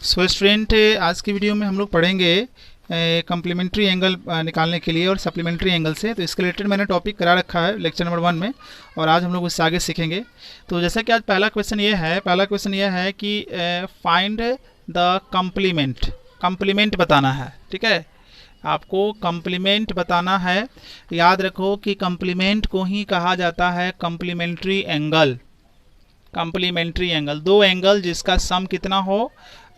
So student, आज की video में हम लोग पढ़ेंगे कम्प्लीमेंट्री एंगल निकालने के लिए और सप्लीमेंट्री एंगल से। तो इसके रिलेटेड मैंने टॉपिक करा रखा है लेक्चर नंबर 1 में, और आज हम लोग उससे आगे सीखेंगे। तो जैसा कि आज पहला क्वेश्चन ये है कि फाइंड द कम्प्लीमेंट बताना है। ठीक है, आपको कम्प्लीमेंट बताना है। याद रखो कि कम्प्लीमेंट को ही कहा जाता है कम्प्लीमेंट्री एंगल। कम्प्लीमेंट्री एंगल, दो एंगल जिसका सम कितना हो,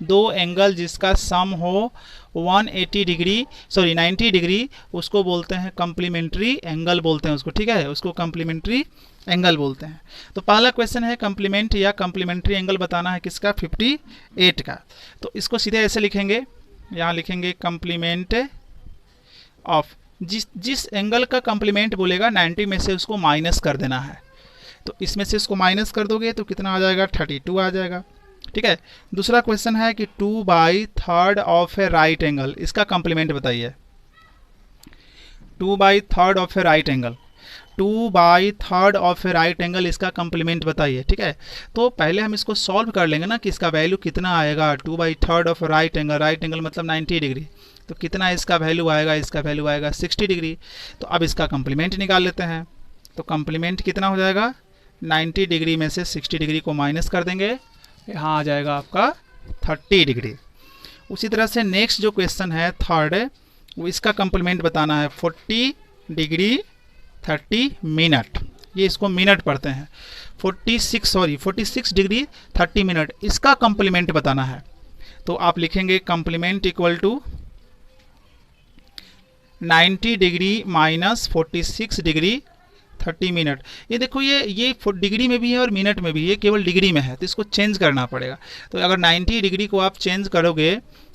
दो एंगल जिसका सम हो 90 डिग्री, उसको बोलते हैं कम्प्लीमेंट्री एंगल बोलते हैं उसको। ठीक है, उसको कम्प्लीमेंट्री एंगल बोलते हैं। तो पहला क्वेश्चन है कम्प्लीमेंट या कम्प्लीमेंट्री एंगल बताना है किसका, 58 का। तो इसको सीधे ऐसे लिखेंगे, यहाँ लिखेंगे कम्प्लीमेंट ऑफ, जिस एंगल का कम्प्लीमेंट बोलेगा 90 में से उसको माइनस कर देना है। तो इसमें से इसको माइनस कर दोगे तो कितना आ जाएगा, 32 आ जाएगा। ठीक है, दूसरा क्वेश्चन है कि 2/3 ऑफ ए राइट एंगल, इसका कम्प्लीमेंट बताइए। 2/3 of A right angle, 2/3 of A right angle, इसका कम्प्लीमेंट बताइए। ठीक है, तो पहले हम इसको सॉल्व कर लेंगे ना कि इसका वैल्यू कितना आएगा। 2/3 ऑफ राइट एंगल मतलब 90 डिग्री, तो कितना इसका वैल्यू आएगा, इसका वैल्यू आएगा 60 डिग्री। तो अब इसका कम्प्लीमेंट निकाल लेते हैं। तो कम्प्लीमेंट कितना हो जाएगा, 90 डिग्री में से 60 डिग्री को माइनस कर देंगे, यहाँ आ जाएगा आपका 30 डिग्री। उसी तरह से नेक्स्ट जो क्वेश्चन है थर्ड, वो इसका कम्प्लीमेंट बताना है 40 डिग्री 30 मिनट। ये इसको मिनट पढ़ते हैं। 46 डिग्री 30 मिनट, इसका कम्प्लीमेंट बताना है। तो आप लिखेंगे complement equal to 90 degree minus 46 degree 30 minute. ये देखो, ये डिग्री में भी है और मिनट में भी, ये केवल डिग्री में है, तो इसको चेंज करना पड़ेगा। तो अगर 90 डिग्री को आप चेंज करोगे,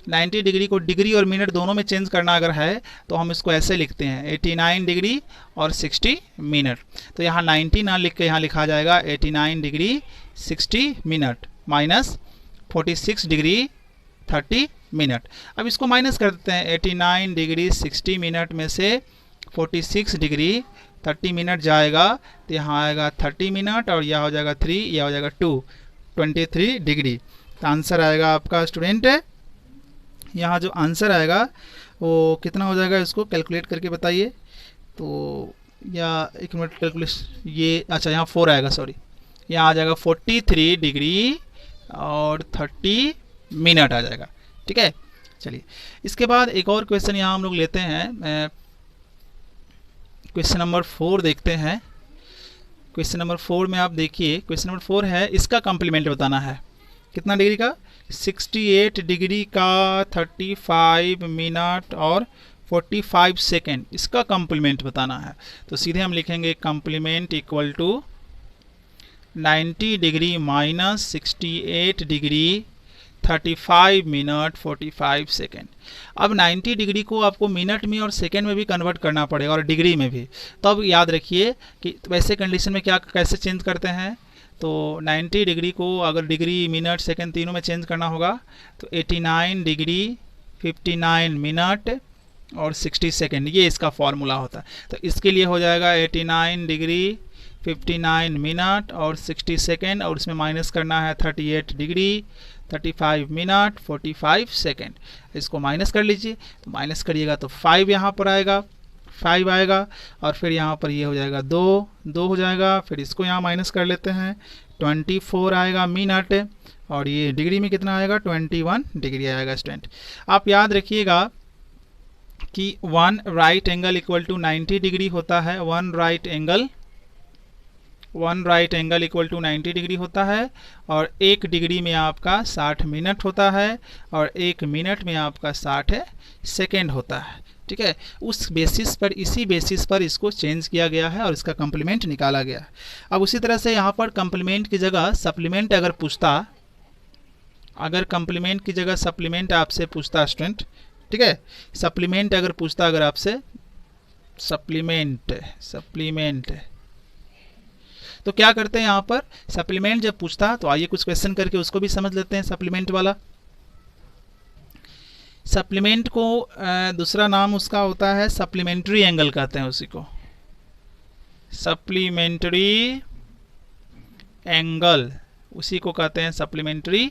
90 डिग्री को डिग्री और मिनट दोनों में चेंज करना अगर है तो हम इसको ऐसे लिखते हैं 89 डिग्री और 60 मिनट। तो यहाँ 90 ना लिख के यहाँ लिखा जाएगा 89 degree 60 minute minus 46 degree 30 minute. अब इसको माइनस कर देते हैं। 89 डिग्री 60 मिनट में से 46 डिग्री 30 मिनट जाएगा, तो यहाँ आएगा 30 मिनट और यह हो जाएगा 3, यह हो जाएगा 2, 23 डिग्री। तो आंसर आएगा आपका स्टूडेंट, यहाँ जो आंसर आएगा वो कितना हो जाएगा, इसको कैलकुलेट करके बताइए। तो या एक मिनट कैलकुलेशन, ये अच्छा यहाँ 4 आएगा, सॉरी, यहाँ आ जाएगा 43 डिग्री और 30 मिनट आ जाएगा। ठीक है, चलिए इसके बाद एक और क्वेश्चन यहाँ हम लोग लेते हैं। क्वेश्चन नंबर 4 देखते हैं। क्वेश्चन नंबर 4 में आप देखिए, क्वेश्चन नंबर 4 है, इसका कम्प्लीमेंट बताना है कितना डिग्री का, 68 डिग्री का 35 मिनट और 45 सेकेंड, इसका कम्प्लीमेंट बताना है। तो सीधे हम लिखेंगे complement equal to 90 degree minus 68 degree 35 minute 45 second. अब 90 डिग्री को आपको मिनट में और सेकेंड में भी कन्वर्ट करना पड़ेगा और डिग्री में भी। तो अब याद रखिए कि वैसे कंडीशन में क्या कैसे चेंज करते हैं। तो 90 डिग्री को अगर डिग्री मिनट सेकेंड तीनों में चेंज करना होगा तो 89 डिग्री 59 मिनट और 60 सेकेंड, ये इसका फॉर्मूला होता है। तो इसके लिए हो जाएगा 89 डिग्री 59 मिनट और 60 सेकेंड, और उसमें माइनस करना है 38 डिग्री 35 मिनट 45 सेकेंड। इसको माइनस कर लीजिए, तो माइनस करिएगा तो 5 यहाँ पर आएगा, 5 आएगा, और फिर यहाँ पर ये हो जाएगा 2 हो जाएगा। फिर इसको यहाँ माइनस कर लेते हैं, 24 आएगा मिनट, और ये डिग्री में कितना आएगा, 21 डिग्री आएगा। स्टूडेंट आप याद रखिएगा कि 1 right angle equal to 90 degree होता है। 1 right angle equal to 90 degree होता है, और 1 डिग्री में आपका 60 मिनट होता है, और 1 मिनट में आपका 60 सेकेंड होता है। ठीक है, उस बेसिस पर, इसी बेसिस पर इसको चेंज किया गया है और इसका कम्प्लीमेंट निकाला गया है। अब उसी तरह से यहाँ पर कम्प्लीमेंट की जगह सप्लीमेंट अगर पूछता, अगर कम्प्लीमेंट की जगह सप्लीमेंट आपसे पूछता स्टूडेंट, ठीक है, सप्लीमेंट अगर पूछता अगर आपसे, सप्लीमेंट तो क्या करते हैं यहाँ पर, सप्लीमेंट जब पूछता तो आइए कुछ क्वेश्चन करके उसको भी समझ लेते हैं। सप्लीमेंट वाला, सप्लीमेंट को दूसरा नाम उसका होता है सप्लीमेंट्री एंगल कहते हैं उसी को, सप्लीमेंट्री एंगल, उसी को कहते हैं सप्लीमेंट्री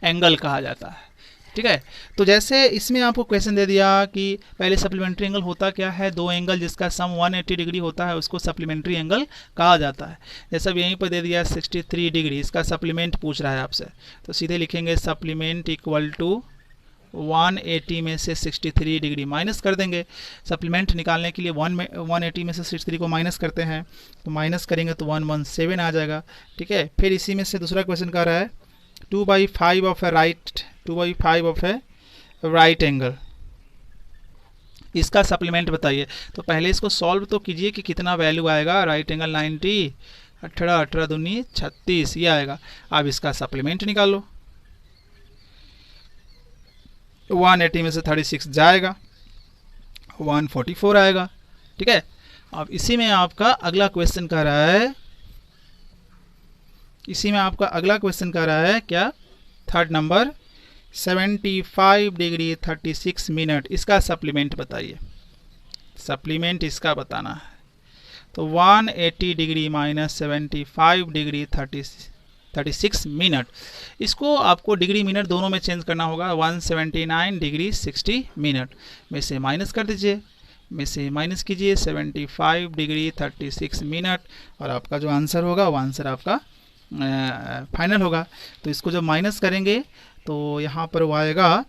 एंगल कहा जाता है। ठीक है। तो जैसे इसमें आपको क्वेश्चन दे दिया कि पहले सप्लीमेंट्री एंगल होता क्या है, दो एंगल जिसका सम 180 डिग्री होता है उसको सप्लीमेंट्री एंगल कहा जाता है। जैसे अब यहीं पर दे दिया 63 डिग्री, इसका सप्लीमेंट पूछ रहा है आपसे, तो सीधे लिखेंगे सप्लीमेंट इक्वल टू 180 में से 63 डिग्री माइनस कर देंगे। सप्लीमेंट निकालने के लिए 180 में से 63 को माइनस करते हैं, तो माइनस करेंगे तो 117 आ जाएगा। ठीक है, फिर इसी में से दूसरा क्वेश्चन कह रहा है 2/5 ऑफ ए राइट एंगल, इसका सप्लीमेंट बताइए। तो पहले इसको सॉल्व तो कीजिए कि कितना वैल्यू आएगा। राइट एंगल 90, 18 दूनी 36 ये आएगा। अब इसका सप्लीमेंट निकाल लो। 180 में से 36 जाएगा, 144 आएगा। ठीक है, अब इसी में आपका अगला क्वेश्चन कह रहा है, क्या, थर्ड नंबर 75 डिग्री 36 मिनट, इसका सप्लीमेंट बताइए। सप्लीमेंट इसका बताना है। तो 180 डिग्री माइनस 75 डिग्री 36 मिनट, इसको आपको डिग्री मिनट दोनों में चेंज करना होगा। 179 डिग्री 60 मिनट में से माइनस कर दीजिए, में से माइनस कीजिए 75 डिग्री 36 मिनट, और आपका जो आंसर होगा वो आंसर आपका फाइनल होगा। तो इसको जब माइनस करेंगे तो यहाँ पर वो आएगा,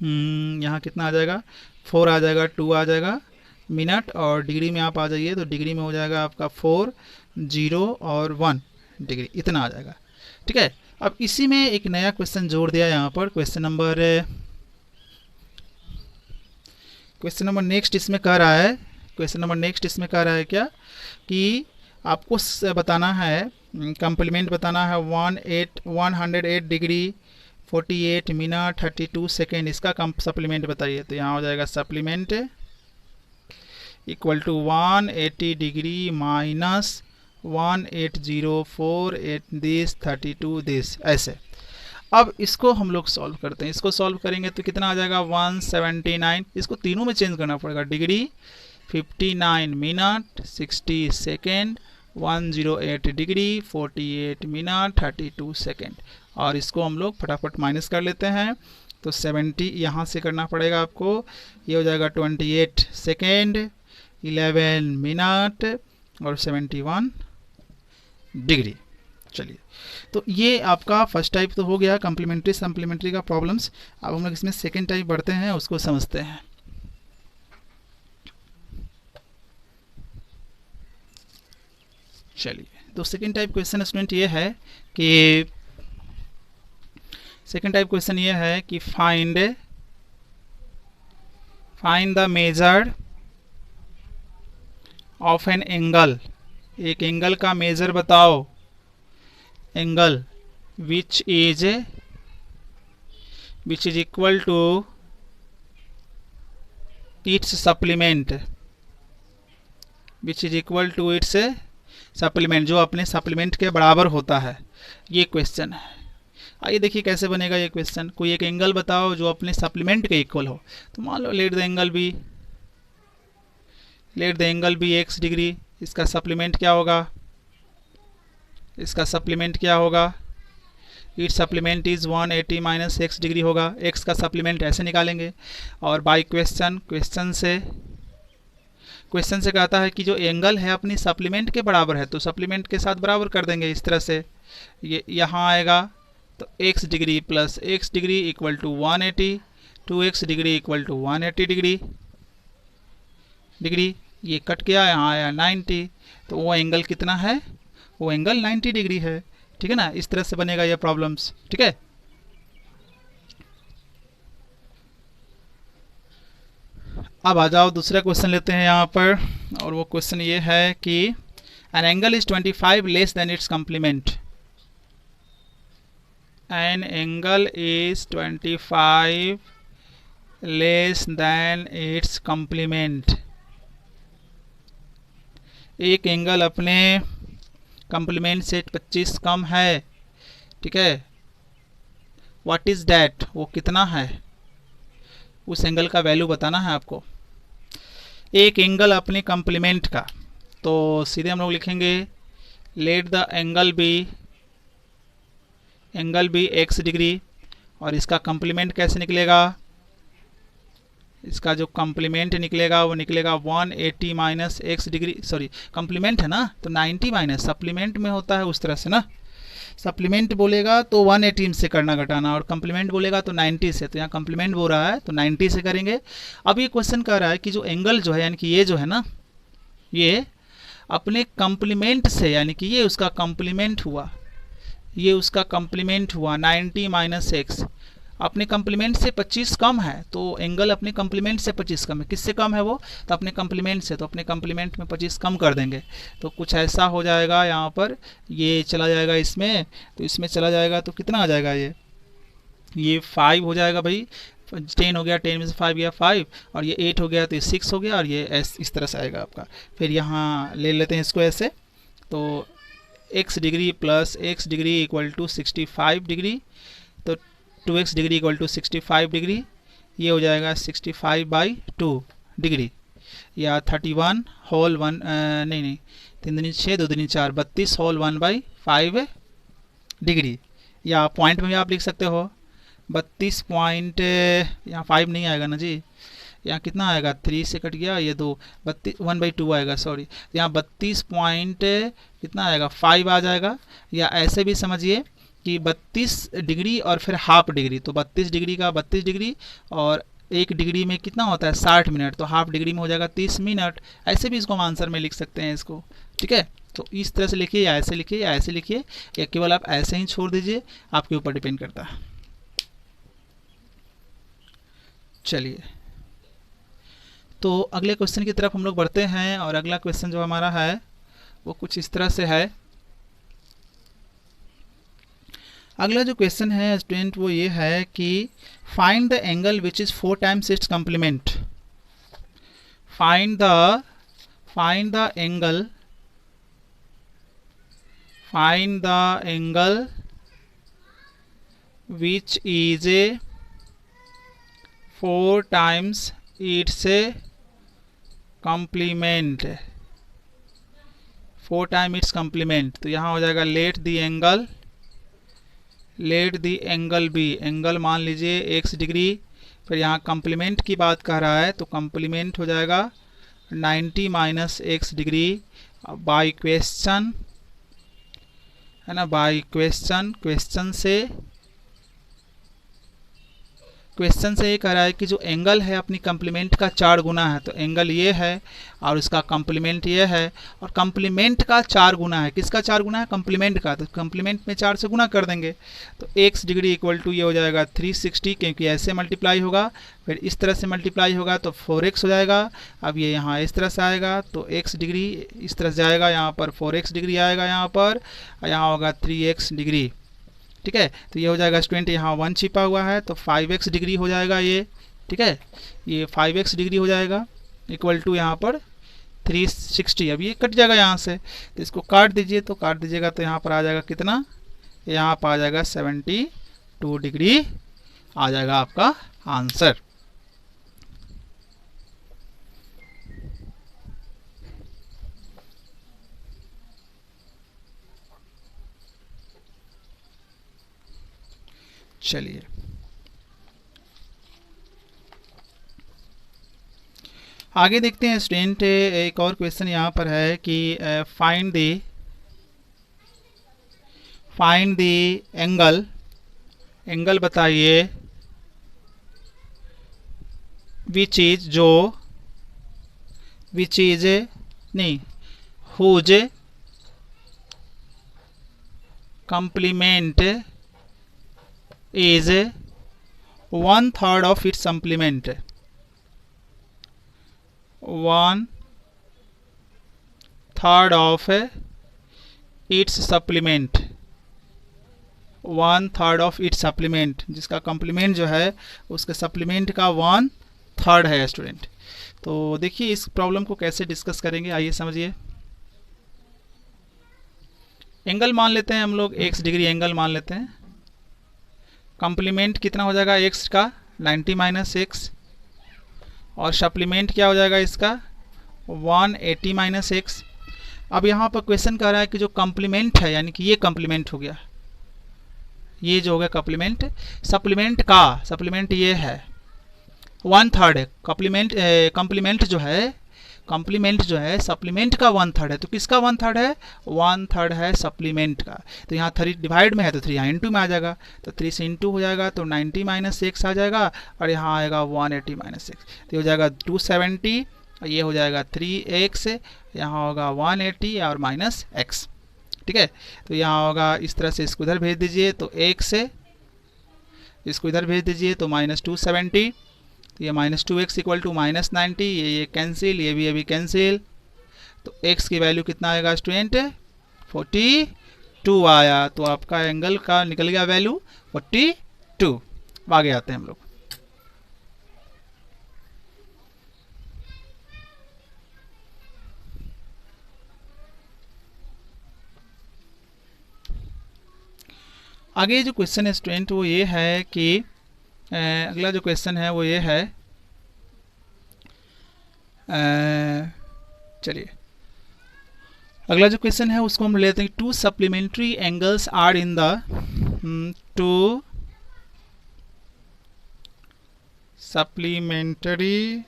यहाँ कितना आ जाएगा, 4 आ जाएगा, 2 आ जाएगा मिनट, और डिग्री में आप आ जाइए तो डिग्री में हो जाएगा आपका 4, 0 और 1 डिग्री, इतना आ जाएगा। ठीक है, अब इसी में एक नया क्वेश्चन जोड़ दिया यहाँ पर, क्वेश्चन नंबर नेक्स्ट इसमें कह रहा है, क्या कि आपको बताना है, कंप्लीमेंट बताना है 108 डिग्री 48 मिनट 32 सेकेंड, इसका सप्लीमेंट बताइए। तो यहाँ हो जाएगा supplement equal to 180 degree minus 1804 this 32 this, ऐसे। अब इसको हम लोग सॉल्व करते हैं। इसको सॉल्व करेंगे तो कितना आ जाएगा 179, इसको तीनों में चेंज करना पड़ेगा। Degree 59 minute 60 second 108 degree 48 minute 32 second, और इसको हम लोग फटाफट माइनस कर लेते हैं। तो 70 यहाँ से करना पड़ेगा आपको, ये हो जाएगा 28 सेकेंड 11 मिनट और 71 डिग्री। चलिए, तो ये आपका फर्स्ट टाइप तो हो गया कम्प्लीमेंट्री सप्लीमेंट्री का प्रॉब्लम्स। अब हम लोग इसमें सेकेंड टाइप बढ़ते हैं, उसको समझते हैं। चलिए, तो सेकेंड टाइप क्वेश्चन स्टूडेंट ये है कि find the measure of an angle, एक एंगल का मेजर बताओ, angle which is equal to its supplement, supplement जो अपने सप्लीमेंट के बराबर होता है। ये क्वेश्चन है। आइए देखिए कैसे बनेगा ये क्वेश्चन। कोई एक एंगल बताओ जो अपने सप्लीमेंट के इक्वल हो। तो मान लो let the angle be x degree, इसका सप्लीमेंट क्या होगा, its supplement is 180 minus x degree होगा। x का सप्लीमेंट ऐसे निकालेंगे, और बाई क्वेश्चन से कहता है कि जो एंगल है अपनी सप्लीमेंट के बराबर है, तो सप्लीमेंट के साथ बराबर कर देंगे इस तरह से। ये यहाँ आएगा तो x degree plus x degree equal to 180, 2x degree equal to 180 degree, ये कट गया, यहाँ आया 90, तो वो एंगल कितना है, वो एंगल 90 डिग्री है। ठीक है ना, इस तरह से बनेगा ये प्रॉब्लम्स। ठीक है, अब आ जाओ दूसरा क्वेश्चन लेते हैं यहाँ पर, और वो क्वेश्चन ये है कि an angle is 25 less than it's complement, an angle is 25 less than it's complement, एक एंगल अपने कम्प्लीमेंट से 25 कम है। ठीक है, व्हाट इज दैट, वो कितना है, उस एंगल का वैल्यू बताना है आपको। एक एंगल अपने कम्प्लीमेंट का, तो सीधे हम लोग लिखेंगे let the angle be x degree, और इसका कम्प्लीमेंट कैसे निकलेगा, इसका जो कम्प्लीमेंट निकलेगा वो निकलेगा 180 minus x degree, sorry complement है ना, तो 90 माइनस, सप्लीमेंट में होता है उस तरह से ना, सप्लीमेंट बोलेगा तो 180 से करना घटाना, और कम्प्लीमेंट बोलेगा तो 90 से, तो यहाँ कम्प्लीमेंट बोल रहा है तो 90 से करेंगे। अब ये क्वेश्चन कह रहा है कि जो एंगल जो है, यानी कि ये जो है ना, ये अपने कम्प्लीमेंट से, यानी कि ये उसका कम्प्लीमेंट हुआ, ये उसका कम्प्लीमेंट हुआ 90 माइनस एक्स, अपने कम्प्लीमेंट से 25 कम है, तो एंगल अपने कम्प्लीमेंट से 25 कम है। किससे कम है वो, तो अपने कम्प्लीमेंट से, तो अपने कम्प्लीमेंट में 25 कम कर देंगे, तो कुछ ऐसा हो जाएगा यहाँ पर, ये चला जाएगा इसमें, तो इसमें चला जाएगा तो कितना आ जाएगा, ये 5 हो जाएगा भाई, 10 हो गया, 10 में से 5 गया 5, और ये 8 हो गया तो ये 6 हो गया, और ये इस तरह से आएगा आपका। फिर यहाँ ले लेते हैं इसको ऐसे, तो x degree plus x degree equal to 65 degree, तो 2x degree equal to 65 degree, ये हो जाएगा 65/2 डिग्री, या 31 होल 1, नहीं 3 दूनी 6 2 दूनी 4 32 होल 1/5 डिग्री, या पॉइंट में भी आप लिख सकते हो 32 पॉइंट, यहाँ 5 नहीं आएगा ना जी, यहाँ कितना आएगा, 3 से कट गया, ये 2, 1/2 आएगा, सॉरी, यहाँ 32 पॉइंट कितना आएगा, 5 आ जाएगा, या ऐसे भी समझिए कि 32 डिग्री और फिर हाफ डिग्री, तो 32 डिग्री का 32 डिग्री, और 1 डिग्री में कितना होता है 60 मिनट, तो हाफ डिग्री में हो जाएगा 30 मिनट, ऐसे भी इसको हम आंसर में लिख सकते हैं इसको, ठीक है। तो इस तरह से लिखिए, या ऐसे लिखिए, या ऐसे लिखिए, या केवल आप ऐसे ही छोड़ दीजिए, आपके ऊपर डिपेंड करता है। चलिए, तो अगले क्वेश्चन की तरफ हम लोग बढ़ते हैं, और अगला क्वेश्चन जो हमारा है वो कुछ इस तरह से है। अगला जो क्वेश्चन है स्टूडेंट वो ये है कि find the angle which is 4 times its complement, find the angle which is 4 times its complement, 4 time its complement, तो यहाँ हो जाएगा let the angle be, angle मान लीजिए x डिग्री, फिर यहाँ कम्प्लीमेंट की बात कर रहा है, तो कम्प्लीमेंट हो जाएगा 90 minus x degree, by question है ना, बाई क्वेश्चन से ये कह रहा है कि जो एंगल है अपनी कम्प्लीमेंट का 4 गुना है, तो एंगल ये है और इसका कम्प्लीमेंट ये है, और कम्प्लीमेंट का 4 गुना है, किसका 4 गुना है, कम्प्लीमेंट का, तो कम्प्लीमेंट में 4 से गुना कर देंगे, तो x डिग्री इक्वल टू ये हो जाएगा 360, क्योंकि ऐसे मल्टीप्लाई होगा, फिर इस तरह से मल्टीप्लाई होगा तो 4x हो जाएगा, अब ये यहाँ इस तरह से आएगा, तो x डिग्री इस तरह से जाएगा, यहाँ पर 4x डिग्री आएगा, यहाँ पर यहाँ होगा 3x डिग्री, ठीक है। तो ये हो जाएगा स्टूडेंट, यहाँ 1 छिपा हुआ है, तो 5x डिग्री हो जाएगा ये, ठीक है, ये 5x डिग्री हो जाएगा इक्वल टू यहाँ पर 360, अब ये कट जाएगा यहाँ से, तो इसको काट दीजिए, तो काट दीजिएगा तो यहाँ पर आ जाएगा कितना, यहाँ पर आ जाएगा 72 डिग्री आ जाएगा आपका आंसर। चलिए, आगे देखते हैं स्टूडेंट, एक और क्वेश्चन यहाँ पर है कि फाइंड द एंगल बताइए which is whose complement is 1/3 of its supplement, 1/3 of its supplement, 1/3 of its supplement, जिसका कम्प्लीमेंट जो है उसके सप्लीमेंट का 1/3 है स्टूडेंट। तो देखिए इस प्रॉब्लम को कैसे डिस्कस करेंगे, आइए समझिए। एंगल मान लेते हैं हम लोग, x डिग्री एंगल मान लेते हैं, कम्प्लीमेंट कितना हो जाएगा x का 90 माइनस एक्स, और सप्लीमेंट क्या हो जाएगा इसका 180 माइनस एक्स। अब यहाँ पर क्वेश्चन कर रहा है कि जो कम्प्लीमेंट है, यानी कि ये कम्प्लीमेंट हो गया, ये जो होगा कॉम्प्लीमेंट। सप्लीमेंट ये है 1/3 कॉम्प्लीमेंट जो है सप्लीमेंट का 1/3 है। तो किसका 1/3 है? 1/3 है सप्लीमेंट का। तो यहाँ 3 डिवाइड में है तो 3 यहाँ इंटू में आ जाएगा, तो 3 से इंटू हो जाएगा तो 90 - x आ जाएगा, और यहाँ आएगा 180 - x, तो हो जाएगा 270, ये हो जाएगा 3x, यहाँ होगा 180 और माइनस x। ठीक है, तो यहाँ होगा इस तरह से, इसको इधर भेज दीजिए तो x, इसको इधर भेज दीजिए तो -270, तो ये -2x इक्वल टू -90, ये कैंसिल, ये भी कैंसिल, तो x की वैल्यू कितना आएगा स्टूडेंट? 42 आया। तो आपका एंगल का निकल गया वैल्यू 42। आगे आते हैं हम लोग। आगे जो क्वेश्चन है स्टूडेंट वो ये है कि अगला जो क्वेश्चन है वो ये है, चलिए अगला जो क्वेश्चन है उसको हम लेते हैं। 2 supplementary angles are in the 2 supplementary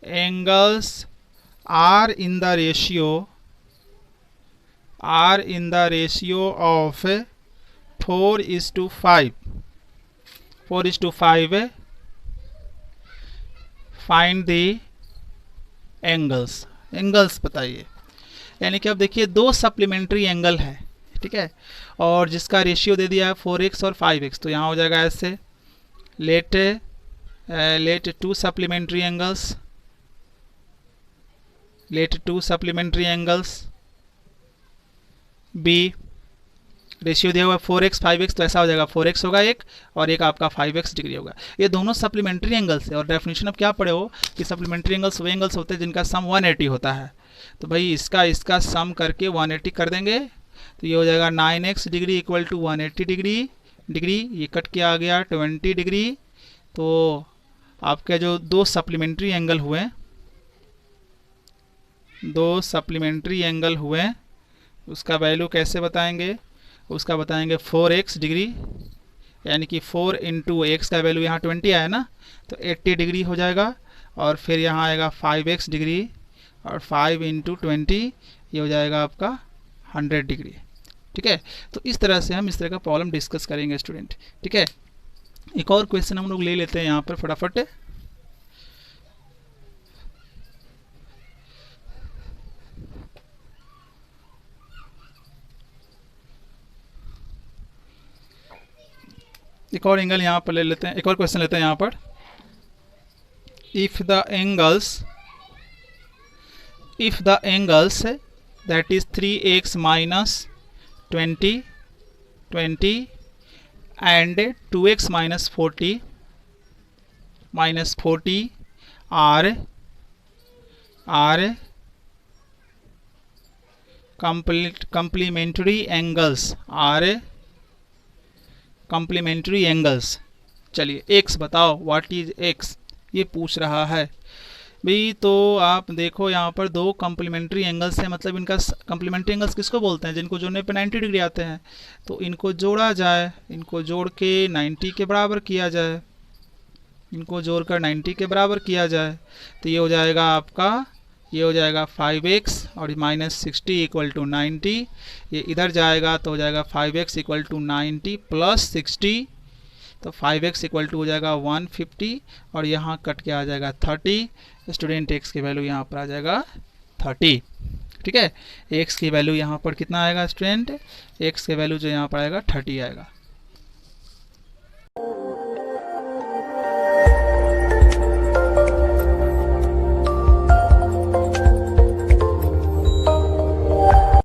angles are in the ratio of 4:5. 4:5. Find the angles बताइए। यानी कि अब देखिए 2 सप्लीमेंट्री एंगल है, ठीक है, और जिसका रेशियो दे दिया है 4x और 5x, तो यहाँ हो जाएगा ऐसे, let 2 supplementary angles be, ratio दिया हुआ 4x 5x, तो ऐसा हो जाएगा 4x होगा एक, और एक आपका 5x डिग्री होगा। ये दोनों सप्लीमेंट्री एंगल्स है, और डेफिनेशन अब क्या पढ़े हो कि सप्लीमेंट्री एंगल्स वो एंगल्स होते हैं जिनका सम 180 होता है। तो भाई इसका सम करके 180 कर देंगे, तो ये हो जाएगा 9x degree equal to 180 degree, ये कट के आ गया 20 डिग्री। तो आपके जो 2 सप्लीमेंट्री एंगल हुए उसका वैल्यू कैसे बताएंगे? उसका बताएंगे 4x डिग्री, यानी कि 4 इंटू एक्स का वैल्यू यहाँ 20 आया ना, तो 80 डिग्री हो जाएगा, और फिर यहाँ आएगा 5x डिग्री, और 5 इंटू 20 ये हो जाएगा आपका 100 डिग्री। ठीक है, तो इस तरह से हम इस तरह का प्रॉब्लम डिस्कस करेंगे स्टूडेंट। ठीक है, एक और क्वेश्चन हम लोग ले लेते हैं यहाँ पर फटाफट। एक और एंगल यहाँ पर ले लेते हैं, एक और क्वेश्चन लेते हैं यहाँ पर। If the angles that is 3x - 20 and 2x - 40 are complementary angles। चलिए x बताओ, व्हाट इज x, ये पूछ रहा है भाई। तो आप देखो यहाँ पर 2 कॉम्प्लीमेंट्री एंगल्स हैं, मतलब इनका कॉम्प्लीमेंट्री एंगल्स किसको बोलते हैं? जिनको जोड़ने पे 90 डिग्री आते हैं। तो इनको जोड़ा जाए, इनको जोड़ के 90 के बराबर किया जाए, इनको जोड़कर 90 के बराबर किया जाए, तो ये हो जाएगा आपका, ये हो जाएगा 5x और -60 इक्वल टू 90। ये इधर जाएगा तो हो जाएगा 5x इक्वल टू 90 प्लस 60, तो 5x इक्वल टू हो जाएगा 150, और यहाँ कट के आ जाएगा 30। स्टूडेंट x की वैल्यू यहाँ पर आ जाएगा 30। ठीक है, x की वैल्यू यहाँ पर कितना आएगा स्टूडेंट? x की वैल्यू जो यहाँ पर आएगा 30 आएगा।